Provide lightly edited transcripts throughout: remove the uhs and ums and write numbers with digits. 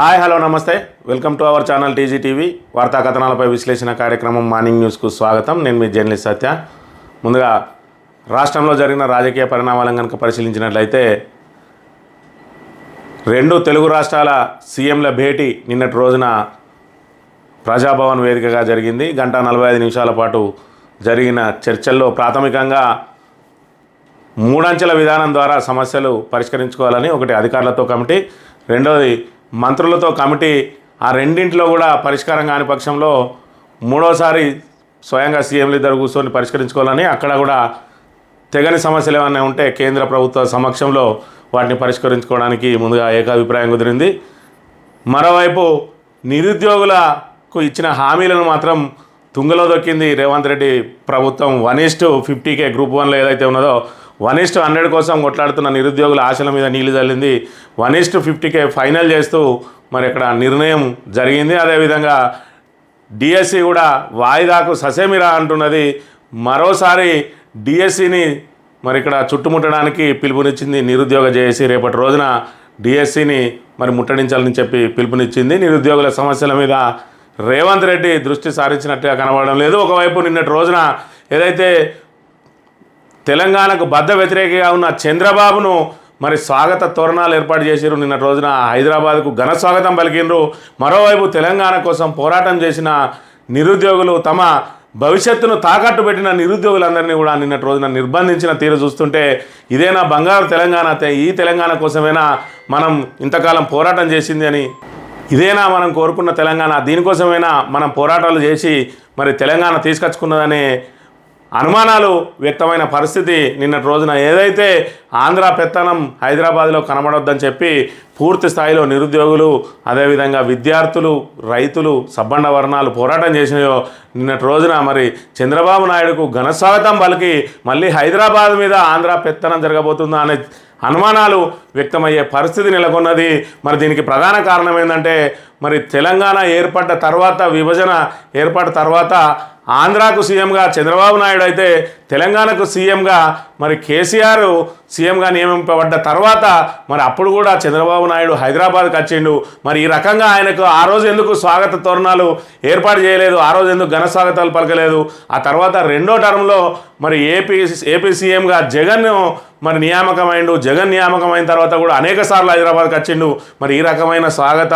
Hi hello నమస్తే welcome to our channel TG TV వార్తా కథనాలపై విశ్లేషణ కార్యక్రమం మార్నింగ్ న్యూస్కు స్వాగతం. నేను మీ జర్నలిస్ట్ సత్య. ముందుగా రాష్ట్రంలో జరిగిన రాజకీయ పరిణామాలను కనుక పరిశీలించినట్లయితే రెండు తెలుగు రాష్ట్రాల సీఎంల భేటీ నిన్నటి రోజున ప్రజాభవన్ వేదికగా జరిగింది. 1:45 పాటు జరిగిన చర్చల్లో ప్రాథమికంగా మూడంచెల విధానం ద్వారా సమస్యలు పరిష్కరించుకోవాలని, ఒకటి అధికారులతో కమిటీ, రెండోది మంత్రులతో కమిటీ. ఆ రెండింటిలో కూడా పరిష్కారం కాని పక్షంలో మూడోసారి స్వయంగా సీఎంలు ఇద్దరు కూర్చొని పరిష్కరించుకోవాలని, అక్కడ కూడా తెగని సమస్యలు ఏమైనా ఉంటే కేంద్ర ప్రభుత్వ సమక్షంలో వాటిని పరిష్కరించుకోవడానికి ముందుగా ఏకాభిప్రాయం కుదిరింది. మరోవైపు నిరుద్యోగులకు ఇచ్చిన హామీలను మాత్రం తుంగలో దొక్కింది రేవంత్ రెడ్డి ప్రభుత్వం. 1:50 గ్రూప్ 1లో ఏదైతే ఉన్నదో 1:100 కోసం కొట్లాడుతున్న నిరుద్యోగుల ఆశల మీద నీళ్లు చల్లింది. 1:50 ఫైనల్ చేస్తూ మరి ఇక్కడ నిర్ణయం జరిగింది. అదేవిధంగా డిఎస్సి కూడా వాయిదాకు ససేమిరా అంటున్నది. మరోసారి డిఎస్సిని మరి ఇక్కడ చుట్టుముట్టడానికి పిలుపునిచ్చింది నిరుద్యోగ జేఏసీ. రేపటి రోజున డిఎస్సిని మరి ముట్టడించాలని చెప్పి పిలుపునిచ్చింది. నిరుద్యోగుల సమస్యల మీద రేవంత్ రెడ్డి దృష్టి సారించినట్టుగా కనబడడం లేదు. ఒకవైపు నిన్నటి రోజున ఏదైతే తెలంగాణకు బద్ధ వ్యతిరేకంగా ఉన్న చంద్రబాబును మరి స్వాగత తోరణాలు ఏర్పాటు చేసిరు. నిన్నటి రోజున హైదరాబాద్కు ఘన స్వాగతం పలికిండ్రు. మరోవైపు తెలంగాణ కోసం పోరాటం చేసిన నిరుద్యోగులు, తమ భవిష్యత్తును తాకట్టు పెట్టిన నిరుద్యోగులందరినీ కూడా నిన్నటి రోజున నిర్బంధించిన తీరు చూస్తుంటే ఇదేనా బంగారు తెలంగాణ? ఈ తెలంగాణ కోసమేనా మనం ఇంతకాలం పోరాటం చేసింది అని, ఇదేనా మనం కోరుకున్న తెలంగాణ? దీనికోసమైనా మనం పోరాటాలు చేసి మరి తెలంగాణ తీసుకొచ్చుకున్నదనే అనుమానాలు వ్యక్తమైన పరిస్థితి నిన్నటి రోజున. ఏదైతే ఆంధ్ర పెత్తనం హైదరాబాద్లో కనబడొద్దని చెప్పి పూర్తి స్థాయిలో నిరుద్యోగులు, అదేవిధంగా విద్యార్థులు, రైతులు, సబ్బండ వర్ణాలు పోరాటం చేసినాయో నిన్నటి రోజున మరి చంద్రబాబు నాయుడుకు ఘనస్వాగతం పలికి మళ్ళీ హైదరాబాద్ మీద ఆంధ్ర పెత్తనం జరగబోతుందా అనే అనుమానాలు వ్యక్తమయ్యే పరిస్థితి నెలకొన్నది. మరి దీనికి ప్రధాన కారణం ఏంటంటే మరి తెలంగాణ ఏర్పడ్డ తర్వాత, విభజన ఏర్పడ్డ తర్వాత ఆంధ్రాకు సీఎంగా చంద్రబాబు నాయుడు అయితే తెలంగాణకు సీఎంగా మరి కేసీఆర్ సీఎంగా నియమింపబడ్డ తర్వాత మరి అప్పుడు కూడా చంద్రబాబు నాయుడు హైదరాబాద్కి వచ్చిండు. మరి ఈ రకంగా ఆయనకు ఆ రోజు ఎందుకు స్వాగత తోరణాలు ఏర్పాటు చేయలేదు? ఆ రోజు ఎందుకు ఘన స్వాగతాలు పలకలేదు? ఆ తర్వాత రెండో టర్మ్లో మరి ఏపీ సీఎంగా జగన్ మరి నియామకమైండు. జగన్ నియామకమైన తర్వాత కూడా అనేక సార్లు హైదరాబాద్కి వచ్చిండు. మరి ఈ రకమైన స్వాగత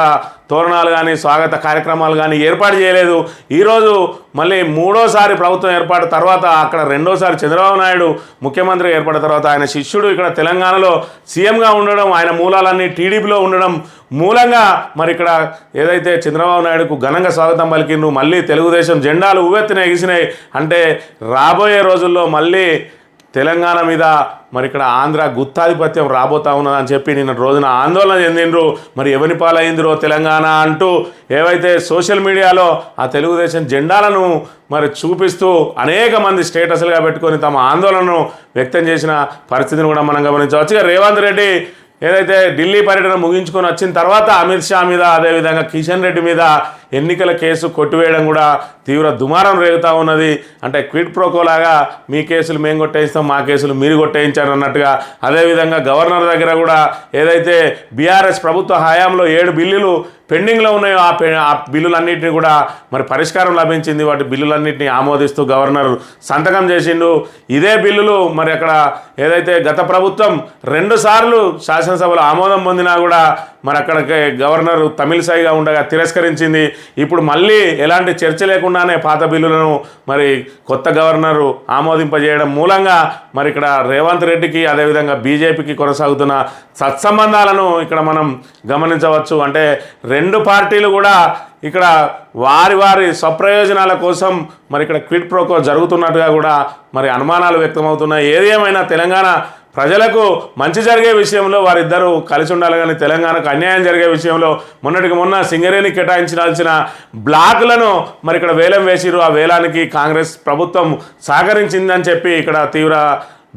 తోరణాలు కానీ స్వాగత కార్యక్రమాలు కానీ ఏర్పాటు చేయలేదు. ఈరోజు మళ్ళీ మూడోసారి ప్రభుత్వం ఏర్పాటు తర్వాత, అక్కడ రెండోసారి చంద్రబాబు నాయుడు ముఖ్యమంత్రి ఏర్పడిన తర్వాత ఆయన శిష్యుడు ఇక్కడ తెలంగాణలో సీఎంగా ఉండడం, ఆయన మూలాలన్నీ టీడీపీలో ఉండడం మూలంగా మరి ఇక్కడ ఏదైతే చంద్రబాబు నాయుడుకు ఘనంగా స్వాగతం పలికిండు. మళ్ళీ తెలుగుదేశం జెండాలు ఉవ్వెత్తున ఎగిసినాయి. అంటే రాబోయే రోజుల్లో మళ్ళీ తెలంగాణ మీద మరి ఇక్కడ ఆంధ్ర గుత్తాధిపత్యం రాబోతా ఉన్నదని చెప్పి నిన్న రోజున ఆందోళన చెందిండ్రు. మరి ఎవరి పాలైందిరో తెలంగాణ అంటూ ఏవైతే సోషల్ మీడియాలో ఆ తెలుగుదేశం జెండాలను మరి చూపిస్తూ అనేక మంది స్టేటస్లుగా పెట్టుకొని తమ ఆందోళనను వ్యక్తం చేసిన పరిస్థితిని కూడా మనం గమనించవచ్చు. రేవంత్ రెడ్డి ఏదైతే ఢిల్లీ పర్యటన ముగించుకొని వచ్చిన తర్వాత అమిత్ షా మీద, అదేవిధంగా కిషన్ రెడ్డి మీద ఎన్నికల కేసు కొట్టివేయడం కూడా తీవ్ర దుమారం రేగుతూ ఉన్నది. అంటే క్విడ్ ప్రోకోలాగా మీ కేసులు మేము కొట్టేయిస్తాం, మా కేసులు మీరు కొట్టేయించారు అన్నట్టుగా. అదేవిధంగా గవర్నర్ దగ్గర కూడా ఏదైతే బీఆర్ఎస్ ప్రభుత్వ హయాంలో 7 బిల్లులు పెండింగ్లో ఉన్నాయో ఆ బిల్లులన్నింటినీ కూడా మరి పరిష్కారం లభించింది. వాటి బిల్లులన్నింటినీ ఆమోదిస్తూ గవర్నర్ సంతకం చేసిండు. ఇదే బిల్లులు మరి అక్కడ ఏదైతే గత ప్రభుత్వం 2 సార్లు శాసనసభలో ఆమోదం పొందినా కూడా మరి అక్కడికి గవర్నర్ తమిళసాయిగా ఉండగా తిరస్కరించింది. ఇప్పుడు మళ్ళీ ఎలాంటి చర్చ లేకుండానే పాత బిల్లులను మరి కొత్త గవర్నరు ఆమోదింపజేయడం మూలంగా మరి ఇక్కడ రేవంత్ రెడ్డికి, అదేవిధంగా బీజేపీకి కొనసాగుతున్న సత్సంబంధాలను ఇక్కడ మనం గమనించవచ్చు. అంటే రెండు పార్టీలు కూడా ఇక్కడ వారి స్వప్రయోజనాల కోసం మరి ఇక్కడ క్విడ్ ప్రోకో జరుగుతున్నట్టుగా కూడా మరి అనుమానాలు వ్యక్తమవుతున్నాయి. ఏది ఏమైనా తెలంగాణ ప్రజలకు మంచి జరిగే విషయంలో వారిద్దరూ కలిసి ఉండాలి. కానీ తెలంగాణకు అన్యాయం జరిగే విషయంలో మొన్నటికి మొన్న సింగరేణి కేటాయించాల్సిన బ్లాకులను మరి ఇక్కడ వేలం వేసిరు. ఆ వేలానికి కాంగ్రెస్ ప్రభుత్వం సహకరించిందని చెప్పి ఇక్కడ తీవ్ర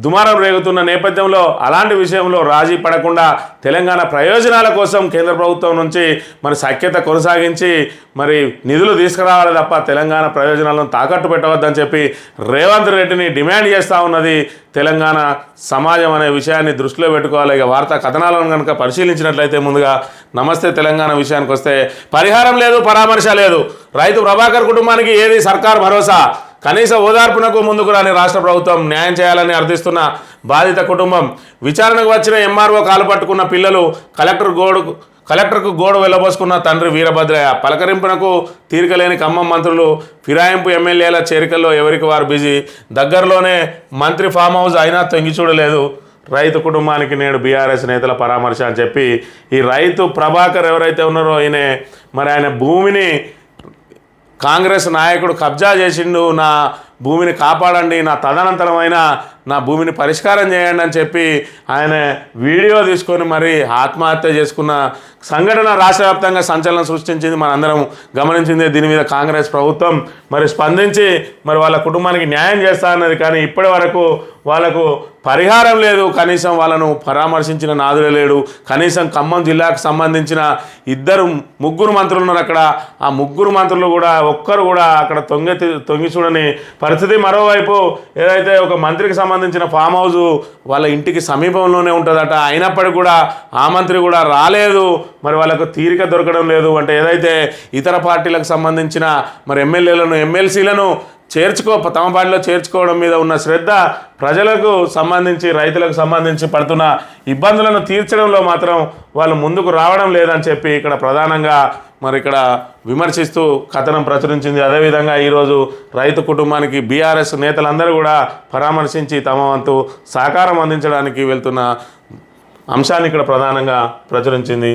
దుమారం రేగుతున్న నేపథ్యంలో అలాంటి విషయంలో రాజీ పడకుండా తెలంగాణ ప్రయోజనాల కోసం కేంద్ర ప్రభుత్వం నుంచి మరి సఖ్యత కొనసాగించి మరి నిధులు తీసుకురావాలి తప్ప తెలంగాణ ప్రయోజనాలను తాకట్టు పెట్టవద్దని చెప్పి రేవంత్ రెడ్డిని డిమాండ్ చేస్తూ ఉన్నది తెలంగాణ సమాజం అనే విషయాన్ని దృష్టిలో పెట్టుకోవాలి. ఇక వార్తా కథనాలను కనుక పరిశీలించినట్లయితే ముందుగా నమస్తే తెలంగాణ విషయానికి వస్తే పరిహారం లేదు, పరామర్శ లేదు. రైతు ప్రభాకర్ కుటుంబానికి ఏది సర్కార్ భరోసా? కనీస ఓదార్పునకు ముందుకు రాని రాష్ట్ర ప్రభుత్వం న్యాయం చేయాలని అర్థిస్తున్న బాధిత కుటుంబం. విచారణకు వచ్చిన ఎంఆర్ఓ కాలు పట్టుకున్న పిల్లలు, కలెక్టర్కు గోడు వెళ్ళబోసుకున్న తండ్రి వీరభద్రయ్య. పలకరింపునకు తీరికలేని ఖమ్మం మంత్రులు, ఫిరాయింపు ఎమ్మెల్యేల చేరికల్లో ఎవరికి వారు బిజీ. దగ్గరలోనే మంత్రి ఫామ్ హౌస్ అయినా తొంగి చూడలేదు. రైతు కుటుంబానికి నేడు బీఆర్ఎస్ నేతల పరామర్శ అని చెప్పి ఈ రైతు ప్రభాకర్ ఎవరైతే ఉన్నారో ఆయన భూమిని కాంగ్రెస్ నాయకుడు కబ్జా చేసిండు, నా భూమిని కాపాడండి, నా తదనంతరమైన నా భూమిని పరిష్కారం చేయండి అని చెప్పి ఆయన వీడియో తీసుకొని మరి ఆత్మహత్య చేసుకున్న సంఘటన రాష్ట్ర వ్యాప్తంగా సంచలనం సృష్టించింది. మనందరం గమనించింది. దీని మీద కాంగ్రెస్ ప్రభుత్వం మరి స్పందించి మరి వాళ్ళ కుటుంబానికి న్యాయం చేస్తా అన్నది. కానీ ఇప్పటి వరకు వాళ్ళకు పరిహారం లేదు. కనీసం వాళ్ళను పరామర్శించిన నాదులే లేడు. కనీసం ఖమ్మం జిల్లాకు సంబంధించిన ముగ్గురు మంత్రులు ఉన్నారు అక్కడ. ఆ ముగ్గురు మంత్రులు కూడా ఒక్కరు కూడా అక్కడ తొంగి చూడని పరిస్థితి. మరోవైపు ఏదైతే ఒక మంత్రికి సంబంధించిన ఫామ్ హౌస్ వాళ్ళ ఇంటికి సమీపంలోనే ఉంటుందట, అయినప్పటికీ కూడా ఆ మంత్రి కూడా రాలేదు. మరి వాళ్ళకు తీరిక దొరకడం లేదు. అంటే ఏదైతే ఇతర పార్టీలకు సంబంధించిన మరి ఎమ్మెల్యేలను, ఎమ్మెల్సీలను తమ పార్టీలో చేర్చుకోవడం మీద ఉన్న శ్రద్ధ ప్రజలకు సంబంధించి, రైతులకు సంబంధించి పడుతున్న ఇబ్బందులను తీర్చడంలో మాత్రం వాళ్ళు ముందుకు రావడం లేదని చెప్పి ఇక్కడ ప్రధానంగా మరి ఇక్కడ విమర్శిస్తూ కథనం ప్రచురించింది. అదేవిధంగా ఈరోజు రైతు కుటుంబానికి బీఆర్ఎస్ నేతలందరూ కూడా పరామర్శించి తమ వంతు సహకారం అందించడానికి వెళ్తున్న అంశాన్ని ఇక్కడ ప్రధానంగా ప్రచురించింది.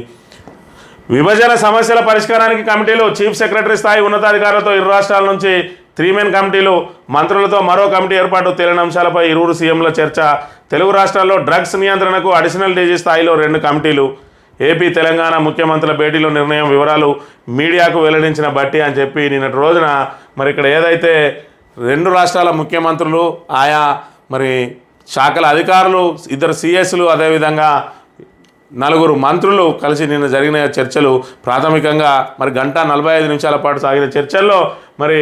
విభజన సమస్యల పరిష్కారానికి కమిటీలు, చీఫ్ సెక్రటరీ స్థాయి ఉన్నతాధికారులతో ఇరు రాష్ట్రాల నుంచి 3 మెన్ కమిటీలు, మంత్రులతో మరో కమిటీ ఏర్పాటు. తేలిన అంశాలపై ఇరువురు సీఎంల చర్చ. తెలుగు రాష్ట్రాల్లో డ్రగ్స్ నియంత్రణకు అడిషనల్ డీజీ స్థాయిలో 2 కమిటీలు. ఏపీ తెలంగాణ ముఖ్యమంత్రుల భేటీలో నిర్ణయం. వివరాలు మీడియాకు వెల్లడించిన బట్టి అని చెప్పి నిన్నటి రోజున మరి ఇక్కడ ఏదైతే 2 రాష్ట్రాల ముఖ్యమంత్రులు, ఆయా మరి శాఖల అధికారులు, 2 సిఎస్లు, అదేవిధంగా 4 మంత్రులు కలిసి నిన్న జరిగిన చర్చలు ప్రాథమికంగా మరి 1:45 నిమిషాల పాటు సాగిన చర్చల్లో మరి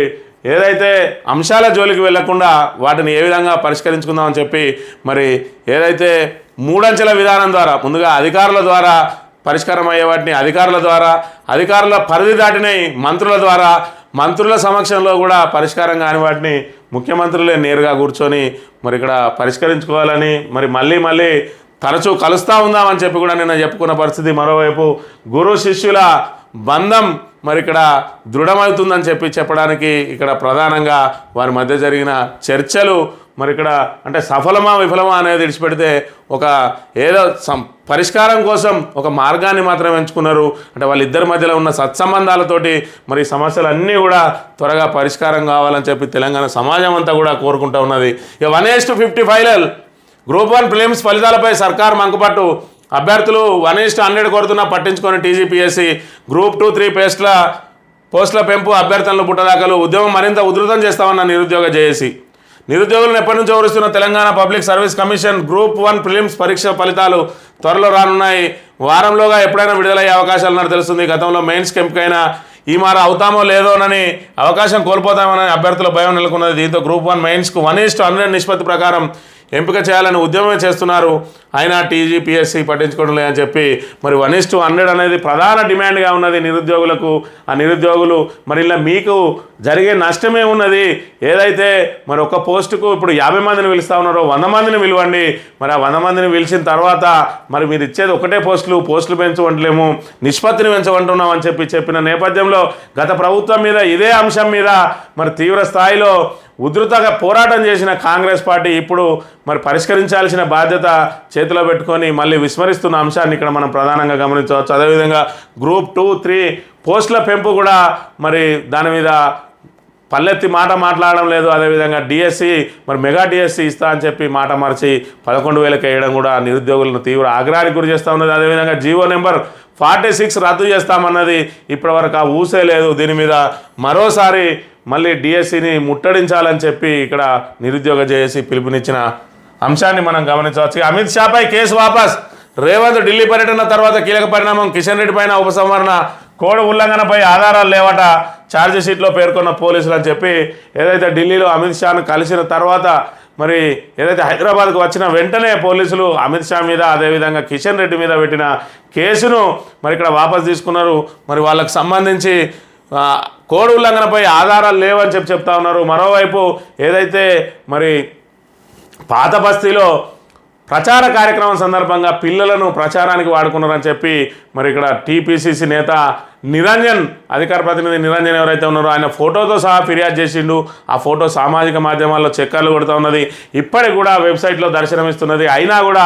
ఏదైతే అంశాల జోలికి వెళ్లకుండా వాటిని ఏ విధంగా పరిష్కరించుకుందామని చెప్పి మరి ఏదైతే 3 అంచెల విధానం ద్వారా ముందుగా అధికారుల ద్వారా పరిష్కారం అయ్యే వాటిని అధికారుల పరిధి దాటినాయి మంత్రుల ద్వారా, మంత్రుల సమక్షంలో కూడా పరిష్కారం కాని వాటిని ముఖ్యమంత్రులే నేరుగా కూర్చొని మరి ఇక్కడ పరిష్కరించుకోవాలని మరి మళ్ళీ తరచూ కలుస్తూ ఉందామని చెప్పి కూడా నిన్న చెప్పుకున్న పరిస్థితి. మరోవైపు గురు శిష్యుల బంధం మరి ఇక్కడ దృఢమవుతుందని చెప్పడానికి ఇక్కడ ప్రధానంగా వారి మధ్య జరిగిన చర్చలు మరి ఇక్కడ అంటే సఫలమా విఫలమా అనేది విడిచిపెడితే ఒక ఏదో పరిష్కారం కోసం ఒక మార్గాన్ని మాత్రం ఎంచుకున్నారు. అంటే వాళ్ళిద్దరి మధ్యలో ఉన్న సత్సంబంధాలతోటి మరి సమస్యలన్నీ కూడా త్వరగా పరిష్కారం కావాలని చెప్పి తెలంగాణ సమాజం అంతా కూడా కోరుకుంటూ ఉన్నది. ఇక 1:50 ఫైనల్ గ్రూప్ 1 ప్రిలిమ్స్ ఫలితాలపై సర్కార్ మంకుపట్టు. అభ్యర్థులు 1:100 కోరుతున్నా పట్టించుకొని టీజీపీఎస్సీ. గ్రూప్ 2, 3 పోస్టుల పెంపు, అభ్యర్థులను పుట్టదాఖలు. ఉద్యమం మరింత ఉధృతం చేస్తామన్న నిరుద్యోగ జేఏసీ. నిరుద్యోగులను ఎప్పటి నుంచో ఊరుస్తున్న Telangana public service commission group 1 prelims పరీక్ష ఫలితాలు త్వరలో రానున్నాయి. వారంలోగా ఎప్పుడైనా విడుదలయ్యే అవకాశాలు ఉన్నట్టు తెలుస్తుంది. గతంలో మెయిన్స్ ఎంపికైనా ఈ మార అవుతామో లేదోనని అవకాశం కోల్పోతామని అభ్యర్థుల భయం నెలకొన్నది. దీంతో గ్రూప్ 1 మెయిన్స్కు 1:100 నిష్పత్తి ప్రకారం ఎంపిక చేయాలని ఉద్యమమే చేస్తున్నారు. అయినా టీజీపీఎస్సీ పట్టించుకోవడం లేదని చెప్పి మరి 1:100 అనేది ప్రధాన డిమాండ్గా ఉన్నది నిరుద్యోగులకు. ఆ నిరుద్యోగులు మరి ఇలా మీకు జరిగే నష్టమే ఉన్నది. ఏదైతే మరి ఒక పోస్టుకు ఇప్పుడు 50 మందిని పిలుస్తూ ఉన్నారో 100 మందిని పిలవండి. మరి ఆ 100 మందిని పిలిచిన తర్వాత మరి మీరు ఇచ్చేది ఒకటే పోస్టులు పెంచవంటలేము, నిష్పత్తిని పెంచమంటున్నాం అని చెప్పిన నేపథ్యంలో గత ప్రభుత్వం మీద ఇదే అంశం మీద మరి తీవ్ర స్థాయిలో ఉధృతంగా పోరాటం చేసిన కాంగ్రెస్ పార్టీ ఇప్పుడు మరి పరిష్కరించాల్సిన బాధ్యత చేతిలో పెట్టుకొని మళ్ళీ విస్మరిస్తున్న అంశాన్ని ఇక్కడ మనం ప్రధానంగా గమనించవచ్చు. అదేవిధంగా గ్రూప్ 2, 3 పోస్టుల పెంపు కూడా మరి దాని మీద పల్లెత్తి మాట్లాడడం లేదు. అదేవిధంగా డిఎస్సి మరి మెగా డిఎస్సి ఇస్తా అని చెప్పి మాట మార్చి 11,000 వేయడం కూడా నిరుద్యోగులను తీవ్ర ఆగ్రహానికి గురి చేస్తూ ఉన్నది. అదేవిధంగా జీవో నెంబర్ 46 రద్దు చేస్తామన్నది ఇప్పటివరకు ఆ ఊసే లేదు. దీని మీద మరోసారి మళ్ళీ డిఎస్సిని ముట్టడించాలని చెప్పి ఇక్కడ నిరుద్యోగ జేఏసీ పిలుపునిచ్చిన అంశాన్ని మనం గమనించవచ్చు. అమిత్ షాపై కేసు వాపస్, రేవంత్ ఢిల్లీ పర్యటన తర్వాత కీలక పరిణామం, కిషన్ రెడ్డి పైన ఉపసంహరణ, కోడ్ ఉల్లంఘనపై ఆధారాలు లేవట ఛార్జిషీట్లో పేర్కొన్న పోలీసులు అని చెప్పి ఏదైతే ఢిల్లీలో అమిత్ షాను కలిసిన తర్వాత మరి ఏదైతే హైదరాబాద్కు వచ్చిన వెంటనే పోలీసులు అమిత్ షా మీద అదేవిధంగా కిషన్ రెడ్డి మీద పెట్టిన కేసును మరి ఇక్కడ వాపస్ తీసుకున్నారు. మరి వాళ్ళకు సంబంధించి కోడ్ ఉల్లంఘనపై ఆధారాలు లేవని చెప్తా ఉన్నారు. మరోవైపు ఏదైతే మరి పాత బస్తీలో ప్రచార కార్యక్రమం సందర్భంగా పిల్లలను ప్రచారానికి వాడుకున్నారని చెప్పి మరి ఇక్కడ టీపీసీసీ నేత నిరంజన్, అధికార ప్రతినిధి నిరంజన్ ఎవరైతే ఉన్నారో ఆయన ఫోటోతో సహా ఫిర్యాదు చేసిండు. ఆ ఫోటో సామాజిక మాధ్యమాల్లో చక్కర్లు కొడుతూ ఉన్నది, ఇప్పటికి కూడా వెబ్సైట్లో దర్శనమిస్తున్నది. అయినా కూడా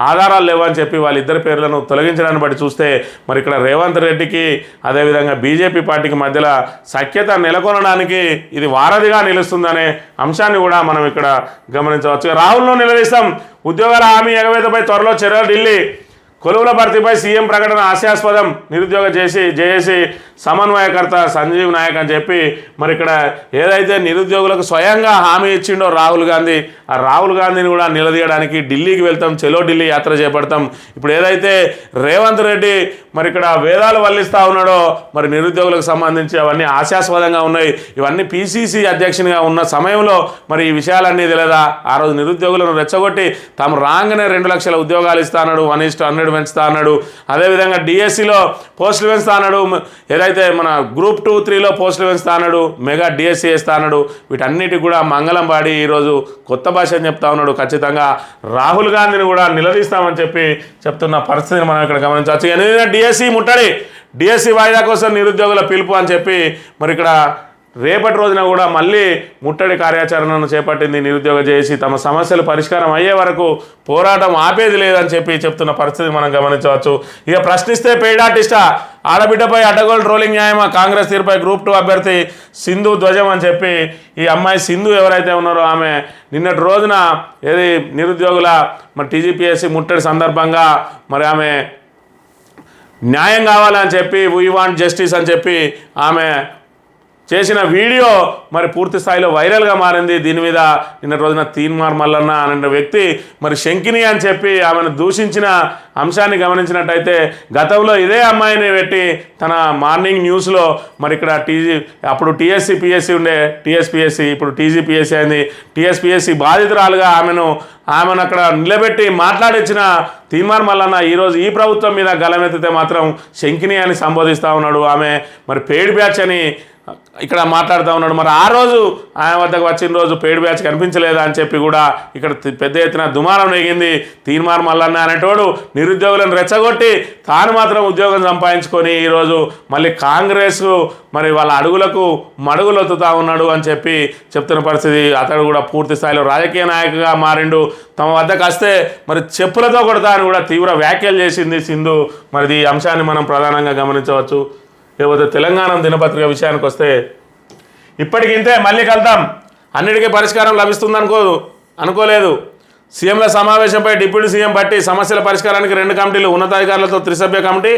ఆధారాలు లేవని చెప్పి వాళ్ళిద్దరి పేర్లను తొలగించడాన్ని బట్టి చూస్తే మరి ఇక్కడ రేవంత్ రెడ్డికి అదేవిధంగా బీజేపీ పార్టీకి మధ్యలో సఖ్యత నెలకొనడానికి ఇది వారధిగా నిలుస్తుందనే అంశాన్ని కూడా మనం ఇక్కడ గమనించవచ్చు. రాహుల్ను నిలదీస్తాం, ఉద్యోగాల హామీ ఎగవేతపై త్వరలో చర్యలు, ఢిల్లీ కొలువుల భర్తీపై సీఎం ప్రకటన హాస్యాస్పదం, నిరుద్యోగ జేఏసీ సమన్వయకర్త సంజీవ్ నాయక్ అని చెప్పి మరి ఇక్కడ ఏదైతే నిరుద్యోగులకు స్వయంగా హామీ ఇచ్చిండో రాహుల్ గాంధీ, ఆ రాహుల్ గాంధీని కూడా నిలదీయడానికి ఢిల్లీకి వెళ్తాం, చెలో ఢిల్లీ యాత్ర చేపడతాం. ఇప్పుడు ఏదైతే రేవంత్ రెడ్డి మరి ఇక్కడ వేదాలు వల్లిస్తూ ఉన్నాడో మరి నిరుద్యోగులకు సంబంధించి అవన్నీ హాస్యాస్పదంగా ఉన్నాయి. ఇవన్నీ పీసీసీ అధ్యక్షునిగా ఉన్న సమయంలో మరి ఈ విషయాలన్నీ తెలియదా? ఆ రోజు నిరుద్యోగులను రెచ్చగొట్టి తాము రాగానే 2 లక్షల ఉద్యోగాలు ఇస్తా అన్నాడు, 1:100 పెంచుతా అన్నాడు. అదేవిధంగా డిఎస్సిలో పోస్టులు పెంచుతా అన్నాడు, ఏదైతే మన గ్రూప్ 2, 3లో పోస్టులు పెంచుతా అన్నాడు, మెగా డిఎస్సి వేస్తా అన్నాడు. వీటన్నిటికి కూడా మంగళం పాడి ఈరోజు కొత్త భాష అని చెప్తా ఉన్నాడు. ఖచ్చితంగా రాహుల్ గాంధీని కూడా నిలదీస్తామని చెప్పి చెప్తున్న పరిస్థితిని మనం ఇక్కడ గమనించవచ్చు. ఎందుకంటే డిఎస్సి ముట్టడి, డిఎస్సి వాయిదా కోసం నిరుద్యోగుల పిలుపు అని చెప్పి మరి ఇక్కడ రేపటి రోజున కూడా మళ్ళీ ముట్టడి కార్యాచరణను చేపట్టింది నిరుద్యోగ జేఏసీ. తమ సమస్యలు పరిష్కారం అయ్యే వరకు పోరాటం ఆపేది లేదని చెప్పి చెప్తున్న పరిస్థితి మనం గమనించవచ్చు. ఇక ప్రశ్నిస్తే పెయిడ్ ఆర్టిస్టా, ఆడబిడ్డపై అడ్డగోలు ట్రోలింగ్ న్యాయమా, కాంగ్రెస్ తీరుపై గ్రూప్ 2 అభ్యర్థి సింధు ధ్వజం అని చెప్పి ఈ అమ్మాయి సింధు ఎవరైతే ఉన్నారో ఆమె నిన్నటి రోజున ఏది నిరుద్యోగుల మరి టీజీపీఎస్సీ ముట్టడి సందర్భంగా మరి ఆమె న్యాయం కావాలని చెప్పి వీ వాంట్ జస్టిస్ అని చెప్పి ఆమె చేసిన వీడియో మరి పూర్తి స్థాయిలో వైరల్గా మారింది. దీని మీద నిన్న రోజున తీన్మార్ మల్లన్న అనే వ్యక్తి మరి శంకిని అని చెప్పి ఆమెను దూషించిన అంశాన్ని గమనించినట్టయితే గతంలో ఇదే అమ్మాయిని పెట్టి తన మార్నింగ్ న్యూస్లో మరి ఇక్కడ అప్పుడు టీఎస్సీ పిఎస్సీ ఉండే టీఎస్పీఎస్సీ, ఇప్పుడు టీజీపీఎస్సీ అయింది. టీఎస్పీఎస్సీ బాధితురాలుగా ఆమెను అక్కడ నిలబెట్టి మాట్లాడించిన తీన్మార్ మల్లన్న ఈరోజు ఈ ప్రభుత్వం మీద గలమెత్తితే మాత్రం శంకిని అని సంబోధిస్తూ ఉన్నాడు. ఆమె మరి పెయిడ్ బ్యాచ్ అని ఇక్కడ మాట్లాడుతూ ఉన్నాడు. మరి ఆ రోజు ఆయన వద్దకు వచ్చిన రోజు పెయిడ్ బ్యాచ్ కనిపించలేదా అని చెప్పి కూడా ఇక్కడ పెద్ద ఎత్తున దుమారం నెగింది. తీన్మార్ మల్లన్న అనేటోడు నిరుద్యోగులను రెచ్చగొట్టి తాను మాత్రం ఉద్యోగం సంపాదించుకొని ఈరోజు మళ్ళీ కాంగ్రెస్ మరి వాళ్ళ అడుగులకు మడుగులొత్తుతా ఉన్నాడు అని చెప్పి చెప్తున్న పరిస్థితి. అతడు కూడా పూర్తి స్థాయిలో రాజకీయ నాయకుగా మారిండు. తమ వద్దకు వస్తే మరి చెప్పులతో కొడతా అని కూడా తీవ్ర వ్యాఖ్యలు చేసింది సింధు. మరి ఈ అంశాన్ని మనం ప్రధానంగా గమనించవచ్చు. లేకపోతే తెలంగాణ దినపత్రిక విషయానికి వస్తే ఇప్పటికింతే, మళ్ళీ కలుద్దాం, అన్నిటికీ పరిష్కారం లభిస్తుంది అనుకోలేదు. సీఎంల సమావేశంపై డిప్యూటీ సీఎం బట్టి సమస్యల పరిష్కారానికి 2 కమిటీలు, ఉన్నతాధికారులతో త్రిసభ్య కమిటీ,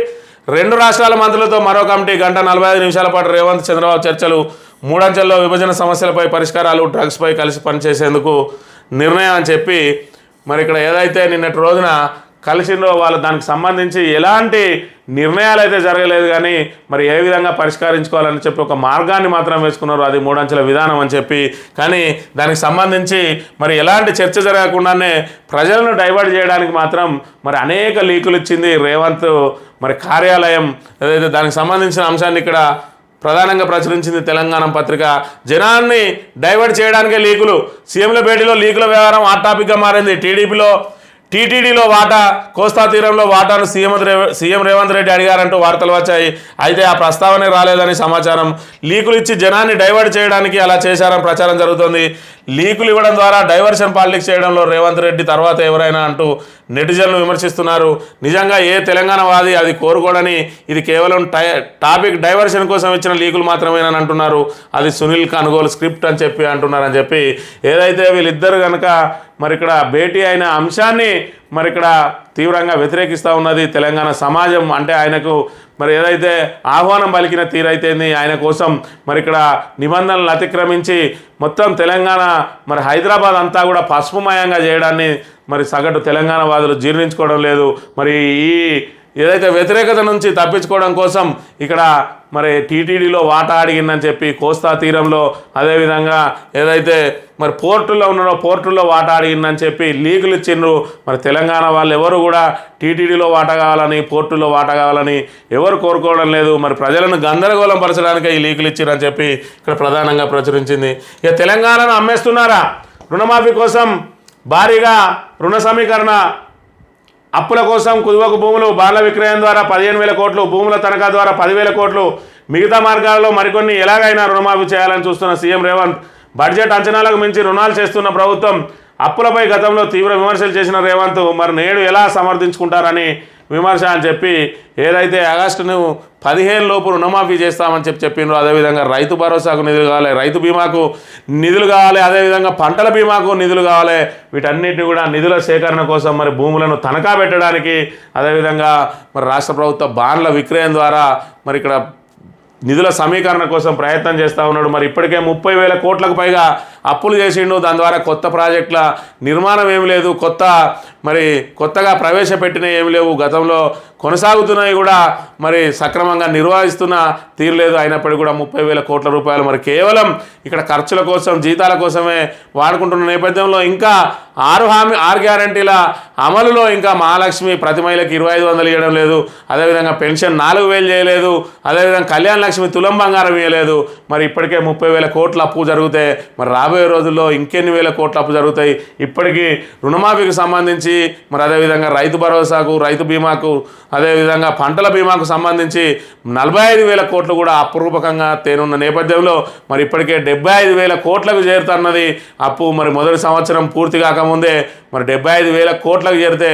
2 రాష్ట్రాల మంత్రులతో మరో కమిటీ, 1:45 నిమిషాల పాటు రేవంత్ చంద్రబాబు చర్చలు, 3 అంచెల్లో విభజన సమస్యలపై పరిష్కారాలు, డ్రగ్స్పై కలిసి పనిచేసేందుకు నిర్ణయం అని చెప్పి మరి ఇక్కడ ఏదైతే నిన్నటి రోజున కలిసిందో వాళ్ళు దానికి సంబంధించి ఎలాంటి నిర్ణయాలు అయితే జరగలేదు, కానీ మరి ఏ విధంగా పరిష్కరించుకోవాలని చెప్పి ఒక మార్గాన్ని మాత్రం వేసుకున్నారు. అది 3 అంచెల విధానం అని చెప్పి. కానీ దానికి సంబంధించి మరి ఎలాంటి చర్చ జరగకుండానే ప్రజలను డైవర్ట్ చేయడానికి మాత్రం మరి అనేక లీకులు ఇచ్చింది రేవంత్ మరి కార్యాలయం. ఏదైతే దానికి సంబంధించిన అంశాన్ని ఇక్కడ ప్రధానంగా ప్రచురించింది తెలంగాణ పత్రిక. జనాన్ని డైవర్ట్ చేయడానికే లీకులు, సీఎంల భేటీలో లీకుల వ్యవహారం హాట్ టాపిక్గా మారింది. టీటీడీలో వాటా, కోస్తా తీరంలో వాటాను సీఎం రేవంత్ రెడ్డి అడిగారంటూ వార్తలు వచ్చాయి. అయితే ఆ ప్రస్తావనే రాలేదని సమాచారం. లీకులు ఇచ్చి జనాన్ని డైవర్ట్ చేయడానికి అలా చేశారని ప్రచారం జరుగుతుంది. లీకులు ఇవ్వడం ద్వారా డైవర్షన్ పాలిటిక్స్ చేయడంలో రేవంత్ రెడ్డి తర్వాత ఎవరైనా అంటూ నెటిజన్లు విమర్శిస్తున్నారు. నిజంగా ఏ తెలంగాణ వాది అది కోరుకోడని, ఇది కేవలం టాపిక్ డైవర్షన్ కోసం ఇచ్చిన లీకులు మాత్రమేనని అంటున్నారు. అది సునీల్ కనుగోలు స్క్రిప్ట్ అని చెప్పి అంటున్నారని చెప్పి ఏదైతే వీళ్ళిద్దరు కనుక మరి ఇక్కడ భేటీ అయిన అంశాన్ని మరి ఇక్కడ తీవ్రంగా వ్యతిరేకిస్తూ ఉన్నది తెలంగాణ సమాజం. అంటే ఆయనకు మరి ఏదైతే ఆహ్వానం పలికిన తీరైతేంది ఆయన కోసం మరి ఇక్కడ నిబంధనలు అతిక్రమించి మొత్తం తెలంగాణ మరి హైదరాబాద్ అంతా కూడా పసుపుమయంగా చేయడాన్ని మరి సగటు తెలంగాణ వాదులు జీర్ణించుకోవడం లేదు. మరి ఈ ఏదైతే వ్యతిరేకత నుంచి తప్పించుకోవడం కోసం ఇక్కడ మరి టీటీడీలో వాటా అడిగిందని చెప్పి కోస్తా తీరంలో, అదేవిధంగా ఏదైతే మరి పోర్టుల్లో ఉన్నారో పోర్టుల్లో వాటా అడిగిందని చెప్పి లీకులు ఇచ్చిండ్రు. మరి తెలంగాణ వాళ్ళు ఎవరు కూడా టీటీడీలో వాటా కావాలని, పోర్టుల్లో వాటా కావాలని ఎవరు కోరుకోవడం లేదు. మరి ప్రజలను గందరగోళం పరచడానికే ఈ లీకులు ఇచ్చిరని చెప్పి ఇక్కడ ప్రధానంగా ప్రచురించింది. ఇక తెలంగాణను అమ్మేస్తున్నారా? రుణమాఫీ కోసం భారీగా రుణ సమీకరణ, అప్పుల కోసం కుదువకు భూములు, బాండ్ల విక్రయం ద్వారా 15,000 కోట్లు, భూముల తనఖా ద్వారా 10,000 కోట్లు, మిగతా మార్గాల్లో మరికొన్ని ఎలాగైనా రుణమాఫీ చేయాలని చూస్తున్న సీఎం రేవంత్. బడ్జెట్ అంచనాలకు మించి రుణాలు చేస్తున్న ప్రభుత్వం. అప్పులపై గతంలో తీవ్ర విమర్శలు చేసిన రేవంత్ మరి నేడు ఎలా సమర్థించుకుంటారని విమర్శ అని చెప్పి ఏదైతే ఆగస్టును 15 లోపు రుణమాఫీ చేస్తామని చెప్పిండ్రో, అదేవిధంగా రైతు భరోసాకు నిధులు కావాలి, రైతు బీమాకు నిధులు కావాలి, అదేవిధంగా పంటల బీమాకు నిధులు కావాలి. వీటన్నిటిని కూడా నిధుల సేకరణ కోసం మరి భూములను తనఖా పెట్టడానికి, అదేవిధంగా మరి రాష్ట్ర ప్రభుత్వ బాండ్ల విక్రయం ద్వారా మరి ఇక్కడ నిధుల సమీకరణ కోసం ప్రయత్నం చేస్తూ ఉన్నాడు. మరి ఇప్పటికే 30,000 కోట్లకు పైగా అప్పులు చేసిండు. దాని ద్వారా కొత్త ప్రాజెక్టుల నిర్మాణం ఏమి లేదు, కొత్తగా ప్రవేశపెట్టినవి ఏమి లేవు, గతంలో కొనసాగుతున్నాయి కూడా మరి సక్రమంగా నిర్వహిస్తున్న తీరులేదు. అయినప్పటికీ కూడా 30,000 కోట్ల రూపాయలు మరి కేవలం ఇక్కడ ఖర్చుల కోసం, జీతాల కోసమే వాడుకుంటున్న నేపథ్యంలో ఇంకా 6 గ్యారంటీల అమలులో ఇంకా మహాలక్ష్మి ప్రతి మహిళకి 2,500 ఇవ్వడం లేదు, అదేవిధంగా పెన్షన్ 4,000 చేయలేదు, అదేవిధంగా కళ్యాణ లక్ష్మి తులం బంగారం ఇవ్వలేదు. మరి ఇప్పటికే 30,000 కోట్ల అప్పు జరిగితే మరి రాబోయే రోజుల్లో ఇంకెన్ని వేల కోట్ల అప్పు జరుగుతాయి. ఇప్పటికీ రుణమాఫీకి సంబంధించి మరి అదేవిధంగా రైతు భరోసాకు, రైతు బీమాకు, అదేవిధంగా పంటల బీమాకు సంబంధించి 45,000 కోట్లు కూడా అపురూపకంగా తేనున్న నేపథ్యంలో మరి ఇప్పటికే 75,000 కోట్లకు చేరుతున్నది అప్పు. మరి మొదటి సంవత్సరం పూర్తి కాకముందే మరి 75,000 కోట్లకు చేరితే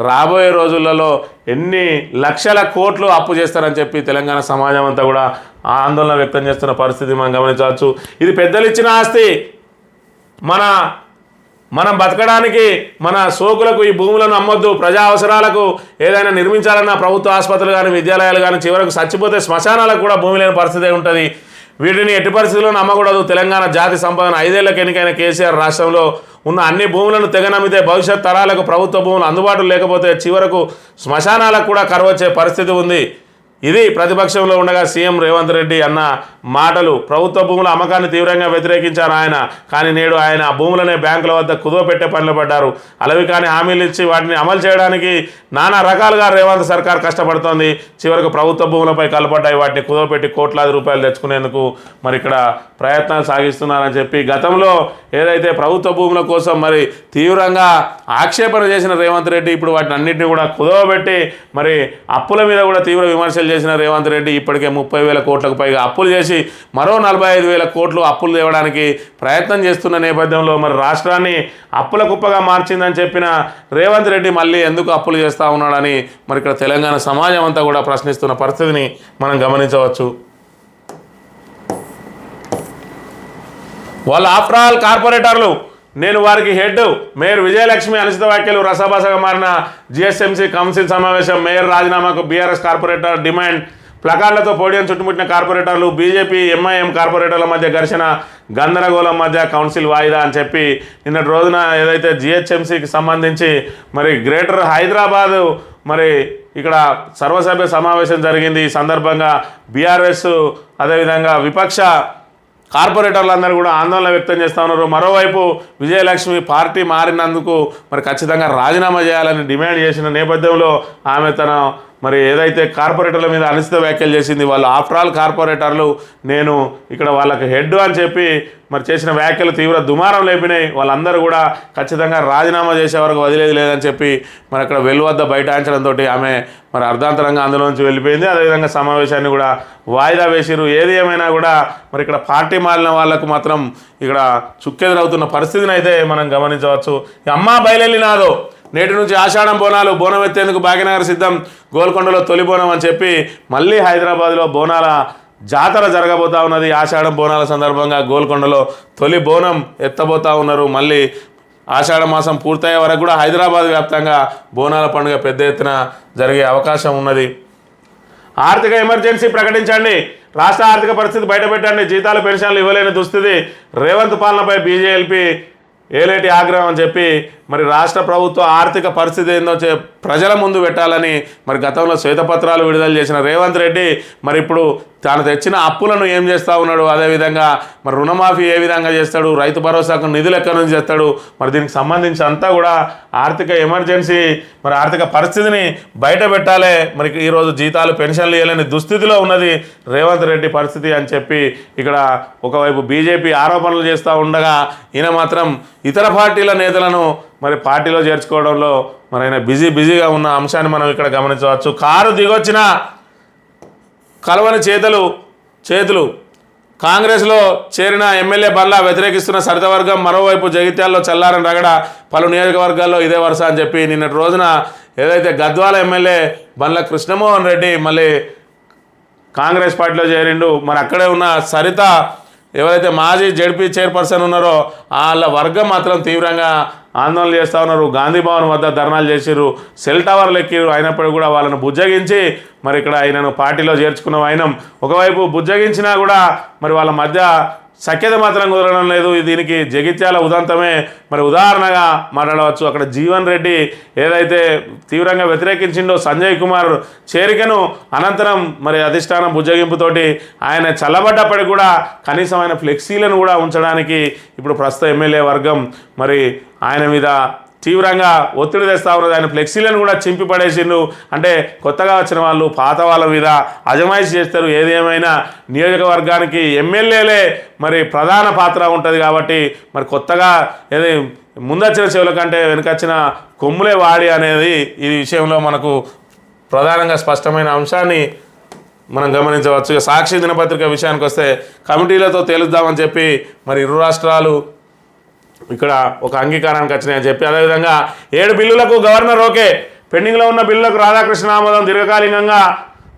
రాబోయే రోజులలో ఎన్ని లక్షల కోట్లు అప్పు చేస్తారని చెప్పి తెలంగాణ సమాజం అంతా కూడా ఆందోళన వ్యక్తం చేస్తున్న పరిస్థితి మనం గమనించవచ్చు. ఇది పెద్దలు ఇచ్చిన ఆస్తి. మనం బతకడానికి మన సోకులకు ఈ భూములను అమ్మొద్దు. ప్రజా అవసరాలకు ఏదైనా నిర్మించాలన్నా ప్రభుత్వ ఆసుపత్రులు కానీ, విద్యాలయాలు కానీ, చివరకు చచ్చిపోతే శ్మశానాలకు కూడా భూమి లేని పరిస్థితి ఉంటుంది. వీటిని ఎట్టి పరిస్థితుల్లో నమ్మకూడదు. తెలంగాణ జాతి సంపదను 5 ఏళ్లకు ఎన్నికైన కేసీఆర్ రాష్ట్రంలో ఉన్న అన్ని భూములను తెగనమ్మితే భవిష్యత్ తరాలకు ప్రభుత్వ భూములు అందుబాటులో లేకపోతే చివరకు శ్మశానాలకు కూడా కరువచ్చే పరిస్థితి ఉంది. ఇది ప్రతిపక్షంలో ఉండగా సీఎం రేవంత్ రెడ్డి అన్న మాటలు. ప్రభుత్వ భూముల అమ్మకాన్ని తీవ్రంగా వ్యతిరేకించారు ఆయన. కానీ నేడు ఆయన ఆ భూములనే బ్యాంకుల వద్ద కుదవపెట్టే పనిలో పడ్డారు. అలవి కానీ హామీలు ఇచ్చి వాటిని అమలు చేయడానికి నానా రకాలుగా రేవంత్ సర్కార్ కష్టపడుతోంది. చివరకు ప్రభుత్వ భూములపై కలపడ్డాయి. వాటిని కుదవపెట్టి కోట్లాది రూపాయలు తెచ్చుకునేందుకు మరి ఇక్కడ ప్రయత్నాలు సాగిస్తున్నారని చెప్పి గతంలో ఏదైతే ప్రభుత్వ భూముల కోసం మరి తీవ్రంగా ఆక్షేపణ చేసిన రేవంత్ రెడ్డి ఇప్పుడు వాటిని అన్నింటినీ కూడా కుదవబెట్టి మరి అప్పుల మీద కూడా తీవ్ర విమర్శలు చేసిన రేవంత్ రెడ్డి ఇప్పటికే 30,000 కోట్లకు పైగా అప్పులు చేసి మరో 45,000 కోట్లు అప్పులు తేవడానికి ప్రయత్నం చేస్తున్న నేపథ్యంలో మరి రాష్ట్రాన్ని అప్పుల కుప్పగా మార్చిందని చెప్పిన రేవంత్ రెడ్డి మళ్ళీ ఎందుకు అప్పులు చేస్తూ ఉన్నాడని మరి ఇక్కడ తెలంగాణ సమాజం అంతా కూడా ప్రశ్నిస్తున్న పరిస్థితిని మనం గమనించవచ్చు. వాళ్ళ ఆఫ్టర్ ఆల్ కార్పొరేటర్లు, నేను వారికి హెడ్. మేయర్ విజయలక్ష్మి అనుచిత వ్యాఖ్యలు రసాభాసగా మారిన జిహెచ్ఎంసీ కౌన్సిల్ సమావేశం. మేయర్ రాజీనామాకు బీఆర్ఎస్ కార్పొరేటర్ డిమాండ్. ప్లకార్డులతో పోడియం చుట్టుముట్టిన కార్పొరేటర్లు. బీజేపీ ఎంఐఎం కార్పొరేటర్ల మధ్య ఘర్షణ, గందరగోళం మధ్య కౌన్సిల్ వాయిదా అని చెప్పి నిన్నటి రోజున ఏదైతే జిహెచ్ఎంసీకి సంబంధించి మరి గ్రేటర్ హైదరాబాదు మరి ఇక్కడ సర్వసభ్య సమావేశం జరిగింది. ఈ సందర్భంగా బీఆర్ఎస్ అదేవిధంగా విపక్ష కార్పొరేటర్లందరూ కూడా ఆందోళన వ్యక్తం చేస్తూ ఉన్నారు. మరోవైపు విజయలక్ష్మి పార్టీ మారినందుకు మరి ఖచ్చితంగా రాజీనామా చేయాలని డిమాండ్ చేసిన నేపథ్యంలో ఆమె తన మరి ఏదైతే కార్పొరేటర్ల మీద అనుచిత వ్యాఖ్యలు చేసింది. వాళ్ళు ఆఫ్టర్ ఆల్ కార్పొరేటర్లు, నేను ఇక్కడ వాళ్ళకి హెడ్ అని చెప్పి మరి చేసిన వ్యాఖ్యలు తీవ్ర దుమారం లేపినాయి. వాళ్ళందరూ కూడా ఖచ్చితంగా రాజీనామా చేసే వరకు వదిలేది లేదని చెప్పి మరి అక్కడ వెలువద్ద బైఠాయించడంతో ఆమె మరి అర్ధాంతరంగా అందులో నుంచి వెళ్ళిపోయింది. అదేవిధంగా సమావేశాన్ని కూడా వాయిదా వేసిరు. ఏది ఏమైనా కూడా మరి ఇక్కడ పార్టీ మారిన వాళ్ళకు మాత్రం ఇక్కడ చుక్కెదురవుతున్న పరిస్థితిని అయితే మనం గమనించవచ్చు. అమ్మా బయలెళ్ళినాదో నేటి నుంచి ఆషాఢం బోనాలు. బోనం ఎత్తేందుకు భాగ్యనగర్ సిద్ధం. గోల్కొండలో తొలి బోనం అని చెప్పి మళ్ళీ హైదరాబాద్లో బోనాల జాతర జరగబోతూ ఉన్నది. ఆషాఢం బోనాల సందర్భంగా గోల్కొండలో తొలి బోనం ఎత్తబోతూ ఉన్నారు. మళ్ళీ ఆషాఢ మాసం పూర్తయ్యే వరకు కూడా హైదరాబాద్ వ్యాప్తంగా బోనాల పండుగ పెద్ద ఎత్తున జరిగే అవకాశం ఉన్నది. ఆర్థిక ఎమర్జెన్సీ ప్రకటించండి, రాష్ట్ర ఆర్థిక పరిస్థితి బయటపెట్టండి, జీతాలు పెన్షన్లు ఇవ్వలేని దుస్థితి, రేవంత్ పాలనపై బీజేపీ ఏలేటి ఆగ్రహం అని చెప్పి మరి రాష్ట్ర ప్రభుత్వ ఆర్థిక పరిస్థితి ఏందో ప్రజల ముందు పెట్టాలని మరి గతంలో శ్వేతపత్రాలు విడుదల చేసిన రేవంత్ రెడ్డి మరి ఇప్పుడు తాను తెచ్చిన అప్పులను ఏం చేస్తూ ఉన్నాడు, అదేవిధంగా మరి రుణమాఫీ ఏ విధంగా చేస్తాడు, రైతు భరోసాకు నిధులు ఎక్కడి నుంచి చేస్తాడు, మరి దీనికి సంబంధించి అంతా కూడా ఆర్థిక ఎమర్జెన్సీ మరి ఆర్థిక పరిస్థితిని బయట పెట్టాలి. మరి ఈరోజు జీతాలు పెన్షన్లు ఇవ్వలేని దుస్థితిలో ఉన్నది రేవంత్ రెడ్డి పరిస్థితి అని చెప్పి ఇక్కడ ఒకవైపు బీజేపీ ఆరోపణలు చేస్తూ ఉండగా ఈయన మాత్రం ఇతర పార్టీల నేతలను మరి పార్టీలో చేర్చుకోవడంలో మరి ఆయన బిజీగా ఉన్న అంశాన్ని మనం ఇక్కడ గమనించవచ్చు. కారు దిగొచ్చిన కలవని చేతులు కాంగ్రెస్లో చేరిన ఎమ్మెల్యే బండ్ల వ్యతిరేకిస్తున్న సరితవర్గం, మరోవైపు జగిత్యాల్లో చల్లారని రగడ, పలు నియోజకవర్గాల్లో ఇదే వరుస అని చెప్పి నిన్నటి రోజున ఏదైతే గద్వాల ఎమ్మెల్యే బండ్ల కృష్ణమోహన్ రెడ్డి మళ్ళీ కాంగ్రెస్ పార్టీలో చేరిండు. మరి అక్కడే ఉన్న సరిత ఎవరైతే మాజీ జడ్పీ చైర్పర్సన్ ఉన్నారో వాళ్ళ వర్గం మాత్రం తీవ్రంగా ఆందోళన చేస్తూ ఉన్నారు. గాంధీ భవన్ వద్ద ధర్నాలు చేసిర్రు, సెల్ టవర్లు ఎక్కిరు. అయినప్పటికీ కూడా వాళ్ళను బుజ్జగించి మరి ఇక్కడ ఆయనను పార్టీలో చేర్చుకున్న ఆయన ఒకవైపు బుజ్జగించినా కూడా మరి వాళ్ళ మధ్య సఖ్యత మాత్రం కుదరడం లేదు. దీనికి జగిత్యాల ఉదంతమే మరి ఉదాహరణగా మాట్లాడవచ్చు. అక్కడ జీవన్ రెడ్డి ఏదైతే తీవ్రంగా వ్యతిరేకించిండో సంజయ్ కుమార్ చేరికను అనంతరం మరి అధిష్టానం బుజ్జగింపుతోటి ఆయన చల్లబడ్డప్పటికి కూడా కనీసం ఆయన ఫ్లెక్సీలను కూడా ఉంచడానికి ఇప్పుడు ప్రస్తుత ఎమ్మెల్యే వర్గం మరి ఆయన మీద తీవ్రంగా ఒత్తిడి తెస్తా ఉన్నది. ఆయన ఫ్లెక్సీలను కూడా చింపి పడేసిండు. అంటే కొత్తగా వచ్చిన వాళ్ళు పాత వాళ్ళ మీద అజమాయిషి చేస్తారు. ఏది ఏమైనా నియోజకవర్గానికి ఎమ్మెల్యేలే మరి ప్రధాన పాత్ర ఉంటుంది కాబట్టి మరి కొత్తగా ఏది ముందొచ్చిన చెవుల కంటే వెనుకొచ్చిన కొమ్ములే వాడి అనేది ఈ విషయంలో మనకు ప్రధానంగా స్పష్టమైన అంశాన్ని మనం గమనించవచ్చు. సాక్షి దినపత్రిక విషయానికి వస్తే కమిటీలతో తేలుద్దామని చెప్పి మరి ఇరు రాష్ట్రాలు ఇక్కడ ఒక అంగీకారానికి వచ్చినాయని చెప్పి, అదేవిధంగా 7 బిల్లులకు గవర్నర్ ఓకే, పెండింగ్లో ఉన్న బిల్లులకు రాధాకృష్ణ ఆమోదం,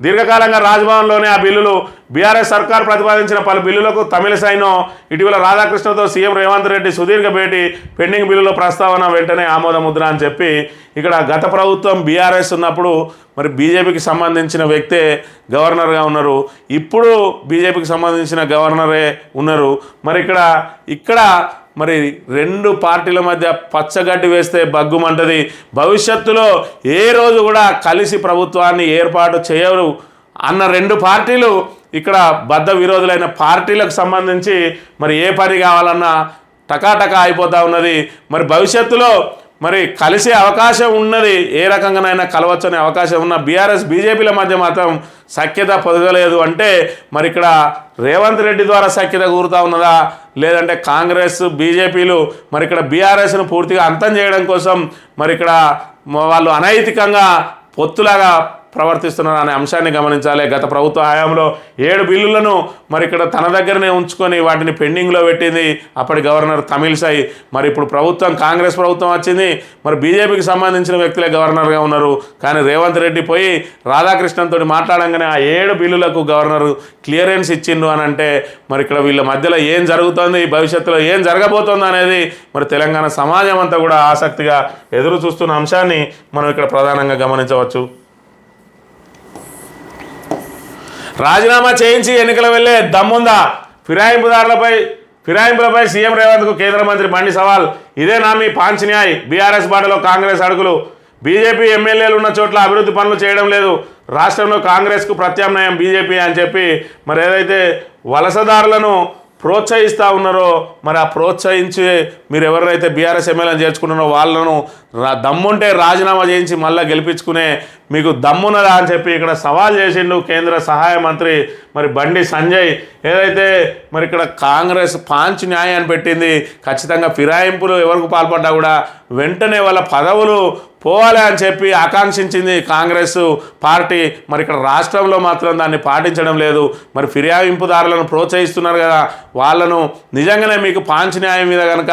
దీర్ఘకాలంగా రాజ్భవన్లోనే ఆ బిల్లులు. బీఆర్ఎస్ సర్కార్ ప్రతిపాదించిన పలు బిల్లులకు తమిళసైన్యం ఇటీవల రాధాకృష్ణతో సీఎం రేవంత్ రెడ్డి సుదీర్ఘ భేటీ, పెండింగ్ బిల్లుల ప్రస్తావన వెంటనే ఆమోద ముద్ర అని చెప్పి ఇక్కడ గత ప్రభుత్వం బీఆర్ఎస్ ఉన్నప్పుడు మరి బీజేపీకి సంబంధించిన వ్యక్తే గవర్నర్గా ఉన్నారు, ఇప్పుడు బీజేపీకి సంబంధించిన గవర్నరే ఉన్నారు. మరి ఇక్కడ మరి 2 పార్టీల మధ్య పచ్చగడ్డి వేస్తే బగ్గుమంటది. భవిష్యత్తులో ఏ రోజు కూడా కలిసి ప్రభుత్వాన్ని ఏర్పాటు చేయరు అన్న 2 పార్టీలు ఇక్కడ బద్ధ విరోధులైన పార్టీలకు సంబంధించి మరి ఏ పని కావాలన్నా టకాటకా అయిపోతూ ఉన్నది. మరి భవిష్యత్తులో మరి కలిసే అవకాశం ఉన్నది, ఏ రకంగానైనా కలవచ్చనే అవకాశం ఉన్న బీఆర్ఎస్ బీజేపీల మధ్య మాత్రం సఖ్యత పొదగలేదు. అంటే మరి ఇక్కడ రేవంత్ రెడ్డి ద్వారా సఖ్యత కూరుతూ ఉన్నదా, లేదంటే కాంగ్రెస్ బీజేపీలు మరి ఇక్కడ బీఆర్ఎస్ను పూర్తిగా అంతం చేయడం కోసం మరి ఇక్కడ వాళ్ళు అనైతికంగా పొత్తులాగా ప్రవర్తిస్తున్నారు అనే అంశాన్ని గమనించాలి. గత ప్రభుత్వ హయాంలో 7 బిల్లులను మరి ఇక్కడ తన దగ్గరనే ఉంచుకొని వాటిని పెండింగ్లో పెట్టింది అప్పటి గవర్నర్ తమిళసై. మరి ఇప్పుడు ప్రభుత్వం కాంగ్రెస్ ప్రభుత్వం వచ్చింది, మరి బీజేపీకి సంబంధించిన వ్యక్తులే గవర్నర్గా ఉన్నారు. కానీ రేవంత్ రెడ్డి పోయి రాధాకృష్ణన్తో మాట్లాడంగానే ఆ 7 బిల్లులకు గవర్నర్ క్లియరెన్స్ ఇచ్చిండు అని అంటే మరి ఇక్కడ వీళ్ళ మధ్యలో ఏం జరుగుతుంది, భవిష్యత్తులో ఏం జరగబోతుంది అనేది మరి తెలంగాణ సమాజం అంతా కూడా ఆసక్తిగా ఎదురు చూస్తున్న అంశాన్ని మనం ఇక్కడ ప్రధానంగా గమనించవచ్చు. రాజీనామా చేయించి ఎన్నికలు వెళ్లే దమ్ముందా, ఫిరాయింపులపై సీఎం రేవంత్కు కేంద్ర మంత్రి బండి సవాల్. ఇదే నా మీ పాంచ్ న్యాయ్. బీఆర్ఎస్ బాటలో కాంగ్రెస్ అడుగులు. బీజేపీ ఎమ్మెల్యేలు ఉన్న చోట్ల అభివృద్ధి పనులు చేయడం లేదు, రాష్ట్రంలో కాంగ్రెస్కు ప్రత్యామ్నాయం బీజేపీ అని చెప్పి మరి ఏదైతే వలసదారులను ప్రోత్సహిస్తూ ఉన్నారో మరి ఆ ప్రోత్సహించి మీరు ఎవరైతే బీఆర్ఎస్ ఎమ్మెల్యేని చేర్చుకున్నారో వాళ్ళను దమ్ముంటే రాజీనామా చేయించి మళ్ళీ గెలిపించుకునే మీకు దమ్మున్నదా అని చెప్పి ఇక్కడ సవాల్ చేసిండు కేంద్ర సహాయ మంత్రి మరి బండి సంజయ్. ఏదైతే మరి ఇక్కడ కాంగ్రెస్ పాంచ్ న్యాయాన్ని పెట్టింది, ఖచ్చితంగా ఫిరాయింపులు ఎవరికి పాల్పడ్డా కూడా వెంటనే వాళ్ళ పదవులు పోవాలి అని చెప్పి ఆకాంక్షించింది కాంగ్రెస్ పార్టీ. మరి ఇక్కడ రాష్ట్రంలో మాత్రం దాన్ని పాటించడం లేదు. మరి ఫిరాయింపుదారులను ప్రోత్సహిస్తున్నారు కదా, వాళ్ళను నిజంగానే మీకు పాంచ్ న్యాయం మీద కనుక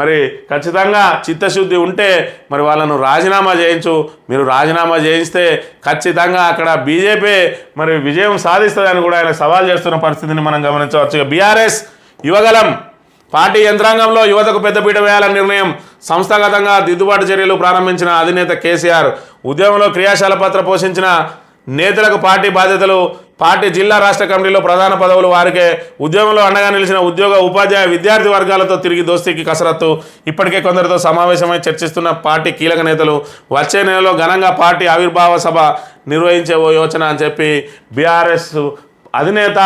మరి ఖచ్చితంగా చిత్తశుద్ధి ఉంటే మరి వాళ్ళను రాజీనామా చేయించు. మీరు రాజీనామా చేయిస్తే ఖచ్చితంగా అక్కడ బీజేపీ మరి విజయం సాధిస్తుందని కూడా ఆయన సవాల్ చేస్తున్న పరిస్థితిని మనం గమనించవచ్చు. బీఆర్ఎస్ యువగలం పార్టీ యంత్రాంగంలో యువతకు పెద్దపీట వేయాలని నిర్ణయం. సంస్థాగతంగా దిద్దుబాటు చర్యలు ప్రారంభించిన అధినేత కేసీఆర్. ఉద్యమంలో క్రియాశీల పాత్ర పోషించిన నేతలకు పార్టీ బాధ్యతలు, పార్టీ జిల్లా రాష్ట్ర కమిటీలో ప్రధాన పదవులు వారికే, ఉద్యోగంలో అండగా నిలిచిన ఉద్యోగ ఉపాధ్యాయ విద్యార్థి వర్గాలతో తిరిగి దోస్తీకి కసరత్తు. ఇప్పటికే కొందరితో సమావేశమై చర్చిస్తున్న పార్టీ కీలక నేతలు. వచ్చే నెలలో ఘనంగా పార్టీ ఆవిర్భావ సభ నిర్వహించే ఓ యోచన అని చెప్పి బీఆర్ఎస్ అధినేత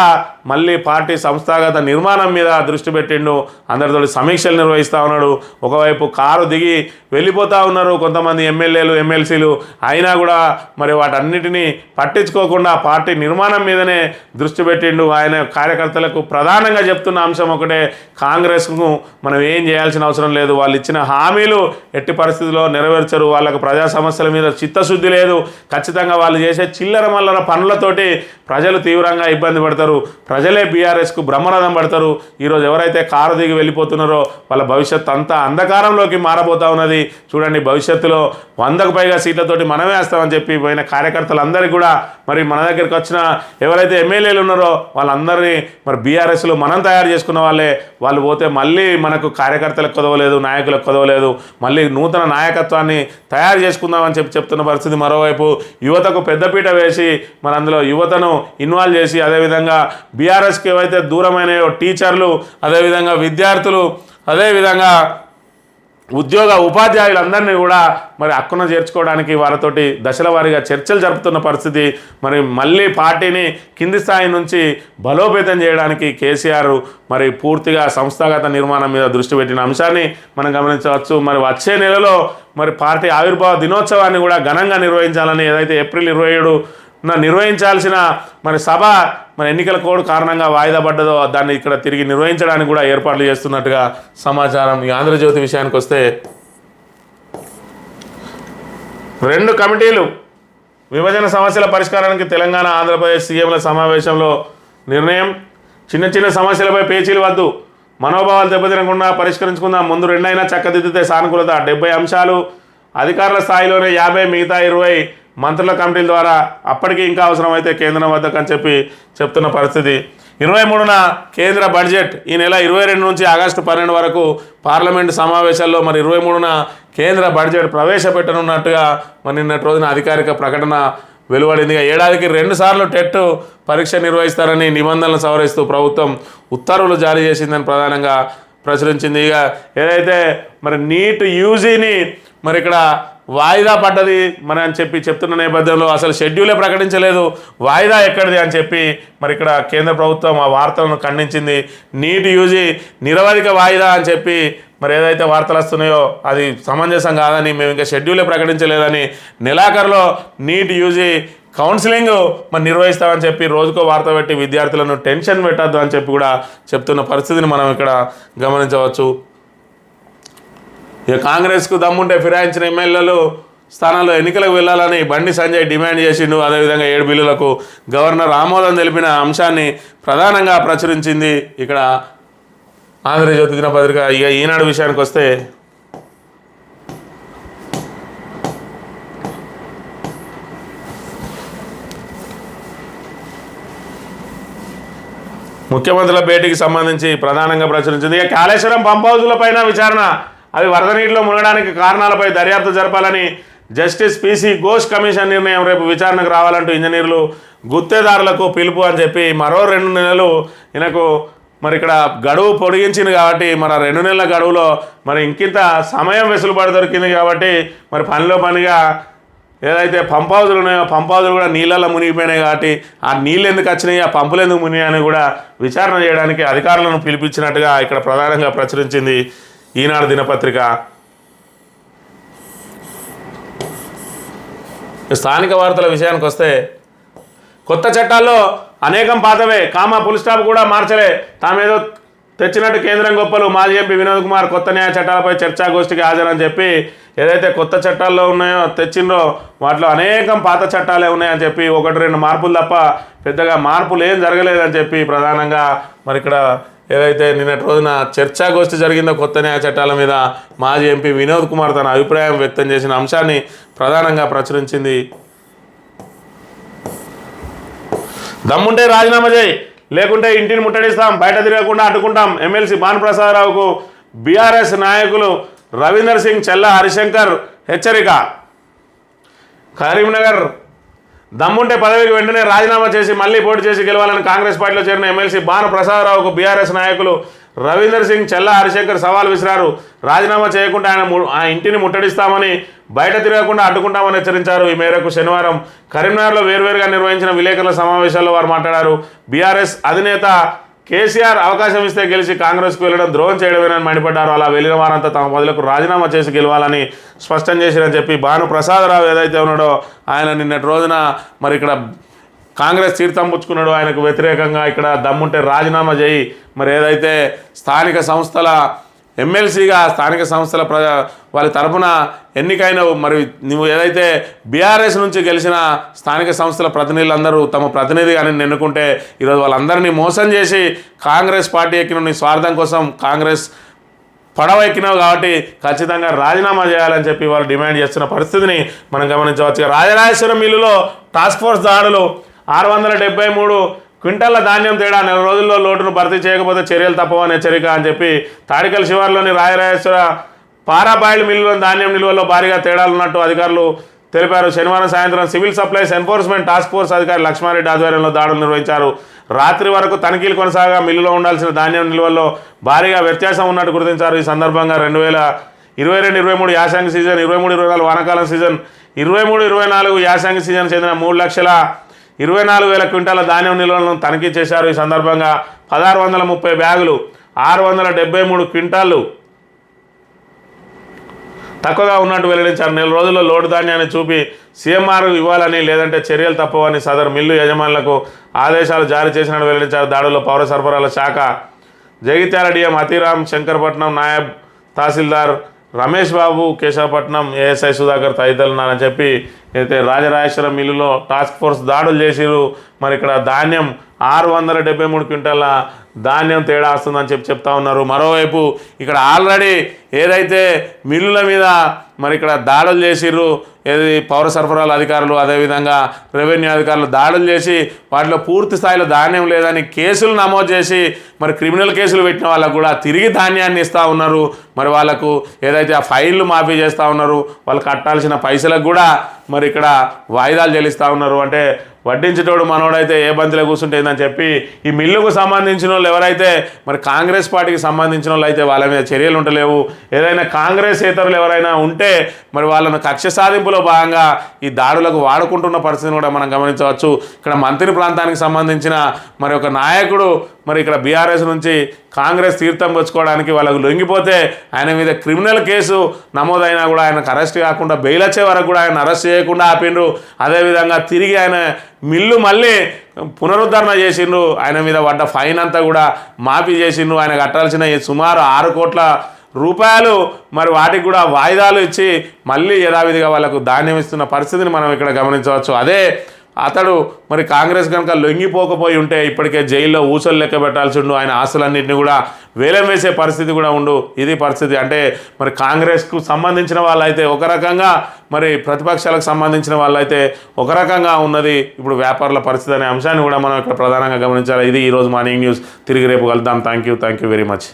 మళ్ళీ పార్టీ సంస్థాగత నిర్మాణం మీద దృష్టి పెట్టిండు. అందరితో సమీక్షలు నిర్వహిస్తూ ఉన్నాడు. ఒకవైపు కారు దిగి వెళ్ళిపోతూ ఉన్నారు కొంతమంది ఎమ్మెల్యేలు ఎమ్మెల్సీలు. అయినా కూడా మరి వాటన్నిటినీ పట్టించుకోకుండా పార్టీ నిర్మాణం మీదనే దృష్టి పెట్టిండు. ఆయన కార్యకర్తలకు ప్రధానంగా చెప్తున్న అంశం ఒకటే, కాంగ్రెస్కు మనం ఏం చేయాల్సిన అవసరం లేదు, వాళ్ళు ఇచ్చిన హామీలు ఎట్టి పరిస్థితుల్లో నెరవేర్చరు, వాళ్ళకు ప్రజా సమస్యల మీద చిత్తశుద్ధి లేదు, ఖచ్చితంగా వాళ్ళు చేసే చిల్లర మల్లర పనులతోటి ప్రజలు తీవ్రంగా ఇబ్బంది పడతారు, ప్రజలే బీఆర్ఎస్కు బ్రహ్మరథం పడతారు. ఈరోజు ఎవరైతే కారు దిగి వెళ్ళిపోతున్నారో వాళ్ళ భవిష్యత్తు అంతా అంధకారంలోకి మారబోతూ ఉన్నది. చూడండి, భవిష్యత్తులో 100కు పైగా సీట్లతోటి మనమే వేస్తామని చెప్పి పోయిన కార్యకర్తలందరికీ కూడా మరి మన దగ్గరికి వచ్చిన ఎవరైతే ఎమ్మెల్యేలు ఉన్నారో వాళ్ళందరినీ మరి బీఆర్ఎస్లో మనం తయారు చేసుకున్న వాళ్ళే. వాళ్ళు పోతే మళ్ళీ మనకు కార్యకర్తలకు కొదవలేదు, నాయకులకు కొదవలేదు, మళ్ళీ నూతన నాయకత్వాన్ని తయారు చేసుకుందామని చెప్తున్న పరిస్థితి. మరోవైపు యువతకు పెద్దపీట వేసి మరి అందులో యువతను ఇన్వాల్వ్ చేసి, అదేవిధంగా బీఆర్ఎస్కి ఏవైతే దూరమైనయో టీచర్లు, అదేవిధంగా విద్యార్థులు, అదేవిధంగా ఉద్యోగ ఉపాధ్యాయులందరినీ కూడా మరి హక్కున చేర్చుకోవడానికి వారితోటి దశల వారీగా చర్చలు జరుపుతున్న పరిస్థితి. మరి మళ్ళీ పార్టీని కింది స్థాయి నుంచి బలోపేతం చేయడానికి కేసీఆర్ మరి పూర్తిగా సంస్థాగత నిర్మాణం మీద దృష్టి పెట్టిన అంశాన్ని మనం గమనించవచ్చు. మరి వచ్చే నెలలో మరి పార్టీ ఆవిర్భావ దినోత్సవాన్ని కూడా ఘనంగా నిర్వహించాలని, ఏదైతే ఏప్రిల్ 27న నిర్వహించాల్సిన మరి సభ మరి ఎన్నికల కోడ్ కారణంగా వాయిదా పడ్డదో దాన్ని ఇక్కడ తిరిగి నిర్వహించడానికి కూడా ఏర్పాట్లు చేస్తున్నట్టుగా సమాచారం. ఈ ఆంధ్రజ్యోతి విషయానికి వస్తే 2 కమిటీలు విభజన సమస్యల పరిష్కారానికి తెలంగాణ ఆంధ్రప్రదేశ్ సీఎంల సమావేశంలో నిర్ణయం. చిన్న చిన్న సమస్యలపై పేచీలు వద్దు, మనోభావాలు దెబ్బతినకుండా పరిష్కరించుకుందాం, ముందు 2 అయినా చక్కదిద్దితే సానుకూలత. 70 అంశాలు, అధికారుల స్థాయిలోనే 50, మిగతా 20 మంత్రుల కమిటీల ద్వారా, అప్పటికి ఇంకా అవసరమైతే కేంద్రం వద్దకు అని చెప్పి చెప్తున్న పరిస్థితి. 23న కేంద్ర బడ్జెట్, ఈ నెల 22 నుంచి ఆగస్టు 12 వరకు పార్లమెంటు సమావేశాల్లో మరి 23న కేంద్ర బడ్జెట్ ప్రవేశపెట్టనున్నట్టుగా మరి నిన్నటి రోజున అధికారిక ప్రకటన వెలువడింది. ఏడాదికి 2 సార్లు టెట్ పరీక్ష నిర్వహిస్తారని నిబంధనలు సవరిస్తూ ప్రభుత్వం ఉత్తర్వులు జారీ చేసిందని ప్రధానంగా ప్రచురించింది. ఇక ఏదైతే మరి నీట్ యూజీని మరి ఇక్కడ వాయిదా పడ్డది మరి అని చెప్పి చెప్తున్న నేపథ్యంలో అసలు షెడ్యూలే ప్రకటించలేదు, వాయిదా ఎక్కడిది అని చెప్పి మరి ఇక్కడ కేంద్ర ప్రభుత్వం ఆ వార్తలను ఖండించింది. నీట్ యూజీ నిరవధిక వాయిదా అని చెప్పి మరి ఏదైతే వార్తలు వస్తున్నాయో అది సమంజసం కాదని, మేము ఇంకా షెడ్యూలే ప్రకటించలేదని, నెలాఖరులో నీట్ యూజీ కౌన్సిలింగ్ మరి నిర్వహిస్తామని చెప్పి రోజుకో వార్త పెట్టి విద్యార్థులను టెన్షన్ పెట్టద్దు అని చెప్పి కూడా చెప్తున్న పరిస్థితిని మనం ఇక్కడ గమనించవచ్చు. ఇక కాంగ్రెస్కు దమ్ముంటే ఫిరాయించిన ఎమ్మెల్యేలు స్థానాల్లో ఎన్నికలకు వెళ్ళాలని బండి సంజయ్ డిమాండ్ చేసిండు. అదేవిధంగా 7 బిల్లులకు గవర్నర్ ఆమోదం తెలిపిన అంశాన్ని ప్రధానంగా ప్రచురించింది ఇక్కడ ఆంధ్రజ్యోతి దినపత్రిక. ఇక ఈనాడు విషయానికి వస్తే ముఖ్యమంత్రుల భేటీకి సంబంధించి ప్రధానంగా ప్రచురించింది. ఇక కాళేశ్వరం పంప్ హౌజుల పైన విచారణ, అవి వరద నీటిలో మునగడానికి కారణాలపై దర్యాప్తు జరపాలని జస్టిస్ పీసీ ఘోష్ కమిషన్ నిర్ణయం. రేపు విచారణకు రావాలంటూ ఇంజనీర్లు గుత్తేదారులకు పిలుపు అని చెప్పి మరో 2 నెలలు ఈయనకు మరి ఇక్కడ గడువు పొడిగించింది కాబట్టి మరి 2 నెలల గడువులో మరి ఇంకింత సమయం వెసులుబాటు దొరికింది కాబట్టి మరి పనిలో పనిగా ఏదైతే పంప్ హౌజులు ఉన్నాయో పంప్ హౌజులు కూడా నీళ్ళల్లో మునిగిపోయినాయి కాబట్టి ఆ నీళ్ళు ఎందుకు వచ్చినాయి, ఆ పంపులు ఎందుకు మునిగాయని కూడా విచారణ చేయడానికి అధికారులను పిలిపించినట్టుగా ఇక్కడ ప్రధానంగా ప్రచురించింది ఈనాడు దినపత్రిక. స్థానిక వార్తల విషయానికి వస్తే కొత్త చట్టాల్లో అనేకం పాతవే, ఫుల్ స్టాప్ కూడా మార్చలే, తామేదో తెచ్చినట్టు కేంద్రం గొప్పలు. మాజీ ఎంపీ వినోద్ కుమార్ కొత్త న్యాయ చట్టాలపై చర్చాగోష్ఠికి హాజరని చెప్పి ఏదైతే కొత్త చట్టాల్లో ఉన్నాయో తెచ్చిండ్రో వాటిలో అనేకం పాత చట్టాలే ఉన్నాయని చెప్పి 1-2 మార్పులు తప్ప పెద్దగా మార్పులు ఏం జరగలేదని చెప్పి ప్రధానంగా మరి ఇక్కడ ఏదైతే నిన్నటి రోజున చర్చాగోష్ఠి జరిగిందో కొత్త న్యాయ చట్టాల మీద మాజీ ఎంపీ వినోద్ కుమార్ తన అభిప్రాయం వ్యక్తం చేసిన అంశాన్ని ప్రధానంగా ప్రచురించింది. దమ్ముంటే రాజీనామా చేయి, లేకుంటే ఇంటిని ముట్టడిస్తాం, బయట తిరగకుండా అడ్డుకుంటాం. ఎమ్మెల్సీ భానుప్రసాదరావుకు బీఆర్ఎస్ నాయకులు రవీందర్ సింగ్, చెల్ల హరిశంకర్ హెచ్చరిక. కరీంనగర్ దమ్ముంటే పదవికి వెంటనే రాజీనామా చేసి మళ్ళీ పోటీ చేసి గెలవాలని కాంగ్రెస్ పార్టీలో చేరిన ఎమ్మెల్సీ బాణ ప్రసాదరావుకు బీఆర్ఎస్ నాయకులు రవీందర్ సింగ్, చెల్లా హరిశంకర్ సవాల్ విసిరారు. రాజీనామా చేయకుండా ఆ ఇంటిని ముట్టడిస్తామని, బయట తిరగకుండా అడ్డుకుంటామని హెచ్చరించారు. ఈ మేరకు శనివారం కరీంనగర్లో వేర్వేరుగా నిర్వహించిన విలేకరుల సమావేశాల్లో వారు మాట్లాడారు. బీఆర్ఎస్ అధినేత కేసీఆర్ అవకాశం ఇస్తే గెలిచి కాంగ్రెస్కు వెళ్ళడం ద్రోహం చేయడమేనని మండిపడ్డారు. అలా వెళ్ళిన వారంతా తమ బదులకు రాజీనామా చేసి గెలవాలని స్పష్టం చేసిరని చెప్పి భాను ప్రసాదరావు ఏదైతే ఉన్నాడో ఆయన నిన్నటి రోజున మరి ఇక్కడ కాంగ్రెస్ తీర్థం పుచ్చుకున్నాడు. ఆయనకు వ్యతిరేకంగా ఇక్కడ దమ్ముంటే రాజీనామా చేయి, మరి ఏదైతే స్థానిక సంస్థల ఎమ్మెల్సీగా స్థానిక సంస్థల వాళ్ళ తరఫున ఎన్నికైనవు, మరి నువ్వు ఏదైతే బీఆర్ఎస్ నుంచి గెలిచిన స్థానిక సంస్థల ప్రతినిధులందరూ తమ ప్రతినిధిగా ఎన్నుకుంటే ఈరోజు వాళ్ళందరినీ మోసం చేసి కాంగ్రెస్ పార్టీ ఎక్కిన నీ స్వార్థం కోసం కాంగ్రెస్ పడవ ఎక్కినావు కాబట్టి ఖచ్చితంగా రాజీనామా చేయాలని చెప్పి వాళ్ళు డిమాండ్ చేస్తున్న పరిస్థితిని మనం గమనించవచ్చు. రాజరాజేశ్వరం మిల్లులో టాస్క్ ఫోర్స్ దాడులు, 673 క్వింటాల ధాన్యం తేడా, 4 రోజుల్లో లోటును భర్తీ చేయకపోతే చర్యలు తప్పవని హెచ్చరిక అని చెప్పి తాడికల్ శివార్లోని రాజరాజేశ్వర పారాబాయిల్ మిల్లులోని ధాన్యం నిల్వల్లో భారీగా తేడాలున్నట్టు అధికారులు తెలిపారు. శనివారం సాయంత్రం civil supplies enforcement task force అధికారి లక్ష్మారెడ్డి ఆధ్వర్యంలో దాడులు నిర్వహించారు. రాత్రి వరకు తనిఖీలు కొనసాగా మిల్లులో ఉండాల్సిన ధాన్యం నిల్వల్లో భారీగా వ్యత్యాసం ఉన్నట్టు గుర్తించారు. ఈ సందర్భంగా 2022-23 యాసంగి సీజన్, 23-24 వానాకాలం సీజన్, 23-24 యాసంగి సీజన్ చెందిన 3,24,000 క్వింటాల ధాన్యం నిల్వలను తనిఖీ చేశారు. ఈ సందర్భంగా 1,630 బ్యాగులు, 673 క్వింటాలు తక్కువగా ఉన్నట్టు వెల్లడించారు. 4 రోజుల్లో లోటు ధాన్యాన్ని చూపి సీఎంఆర్ ఇవ్వాలని, లేదంటే చర్యలు తప్పవని సదరు మిల్లు యజమానులకు ఆదేశాలు జారీ చేసినట్టు వెల్లడించారు. దాడుల్లో పౌర సరఫరాల శాఖ జగిత్యాల డిఎం అతిరామ్, శంకరపట్నం నాయబ్ తహసీల్దార్ రమేష్ బాబు, కేశవపట్నం ఏఎస్ఐ సుధాకర్ తదితరులు ఉన్నారని చెప్పి అయితే రాజరాజేశ్వరం మిల్లులో టాస్క్ ఫోర్స్ దాడులు చేసిరు. మరి ఇక్కడ ధాన్యం 673 క్వింటాల ధాన్యం తేడా వస్తుందని చెప్తా ఉన్నారు. మరోవైపు ఇక్కడ ఆల్రెడీ ఏదైతే మిల్లుల మీద మరి ఇక్కడ దాడులు చేసిర్రు, ఏది పౌర సరఫరాల అధికారులు అదేవిధంగా రెవెన్యూ అధికారులు దాడులు చేసి వాటిలో పూర్తి స్థాయిలో ధాన్యం లేదని కేసులు నమోదు చేసి మరి క్రిమినల్ కేసులు పెట్టిన వాళ్ళకు కూడా తిరిగి ధాన్యాన్ని ఇస్తూ ఉన్నారు. మరి వాళ్ళకు ఏదైతే ఆ ఫైన్లు మాఫీ చేస్తూ ఉన్నారు, వాళ్ళు కట్టాల్సిన పైసలకు కూడా మరి ఇక్కడ వాయిదాలు చెల్లిస్తూ ఉన్నారు. అంటే వడ్డించేటోడు మనోడైతే ఏ బంతిలో కూర్చుంటేందని చెప్పి ఈ మిల్లుకు సంబంధించిన వాళ్ళు ఎవరైతే మరి కాంగ్రెస్ పార్టీకి సంబంధించిన వాళ్ళు అయితే వాళ్ళ మీద చర్యలు ఉండలేవు. ఏదైనా కాంగ్రెస్ ఇతరులు ఎవరైనా ఉంటే మరి వాళ్ళను కక్ష సాధింపులో భాగంగా ఈ దాడులకు వాడుకుంటున్న పరిస్థితిని కూడా మనం గమనించవచ్చు. ఇక్కడ మంత్రి ప్రాంతానికి సంబంధించిన మరి ఒక నాయకుడు మరి ఇక్కడ బీఆర్ఎస్ నుంచి కాంగ్రెస్ తీర్థం పుచ్చుకోవడానికి వాళ్ళకు లొంగిపోతే ఆయన మీద క్రిమినల్ కేసు నమోదైనా కూడా ఆయనకు అరెస్ట్ కాకుండా బెయిల్ వచ్చే వరకు కూడా ఆయన అరెస్ట్ చేయకుండా ఆపిండ్రు. అదేవిధంగా తిరిగి ఆయన మిల్లు మళ్ళీ పునరుద్ధరణ చేసిండ్రు, ఆయన మీద పడ్డ ఫైన్ అంతా కూడా మాఫీ చేసిండ్రు. ఆయన కట్టాల్సిన సుమారు 6 కోట్ల రూపాయలు మరి వాటికి కూడా వాయిదాలు ఇచ్చి మళ్ళీ యథావిధిగా వాళ్ళకు ధాన్యం ఇస్తున్న పరిస్థితిని మనం ఇక్కడ గమనించవచ్చు. అదే అతడు మరి కాంగ్రెస్ కనుక లొంగిపోకపోయి ఉంటే ఇప్పటికే జైల్లో ఊసలు లెక్క పెట్టాల్సి ఉండు, ఆయన ఆస్తులన్నింటినీ కూడా వేలం వేసే పరిస్థితి కూడా ఉండు. ఇది పరిస్థితి. అంటే మరి కాంగ్రెస్కు సంబంధించిన వాళ్ళైతే ఒక రకంగా, మరి ప్రతిపక్షాలకు సంబంధించిన వాళ్ళైతే ఒక రకంగా ఉన్నది ఇప్పుడు వ్యాపారుల పరిస్థితి అనే అంశాన్ని కూడా మనం ఇక్కడ ప్రధానంగా గమనించాలి. ఇది ఈరోజు మార్నింగ్ న్యూస్. తిరిగి రేపు కలుద్దాం. Thank you very much.